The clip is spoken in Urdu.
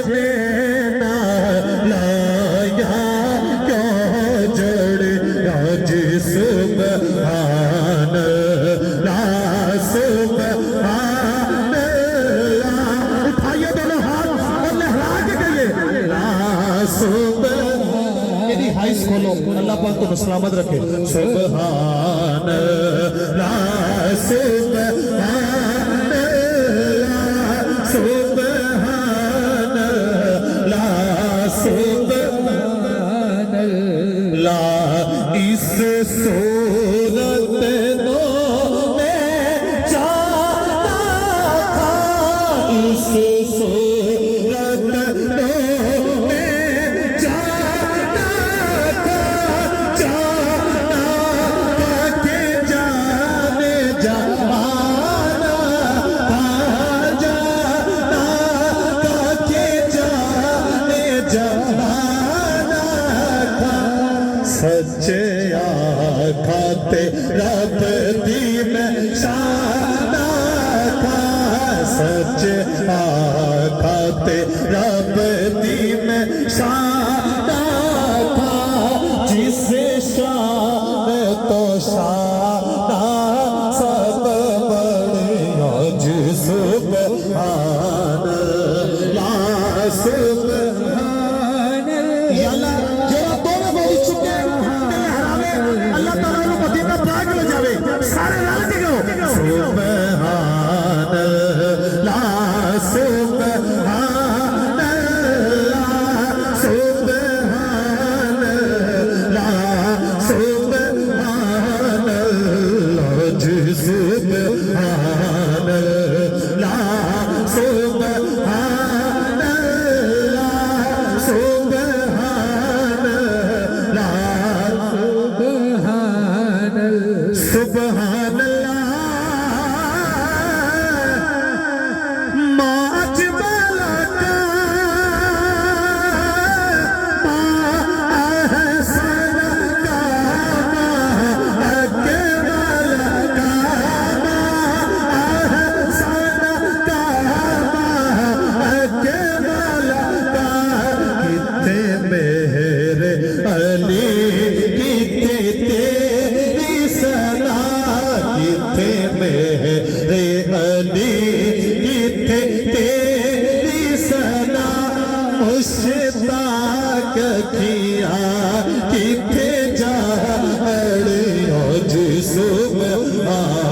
نے نہ لایا کیوں جڑ آج سبحان اللہ سبحان اللہ اٹھائیے دونوں ہاتھ اور لہرا کے کہیے میری ہائیس کھولو اللہ پاک تم سلامت رکھے سبحان اللہ سبحان اللہ سبحان اللہ سبحان اللہ اس صورت میں جانا تھا اس صورت میں جانا تھا جانا تھا کہ جانے جانا تھا جانا تھا کہ جانے جانا تھا سچے آکھاتے رب دی میں شانہ تھا سچے آکھاتے رب دی میں شانہ تھا جس شان تو شانہ سب بڑے آج سبحان اللہ سبحان اللہ جرا دونوں بہت چکے اللہ تعالیٰ نے مدینہ پاک لے جاوے سارے رل کے گو سبحان اللہ سبحان اللہ سبحان اللہ سبحان اللہ جی سبحان اللہ سبحان اللہ سبحان اللہ سبحان اللہ ما اجملک ما احسنک ما اکملک ما احسنک ما اکملک کتنے مہر علی کتنے تیری ثنا کتنے مہر علی کتنے تیری ثنا مشتاق کیا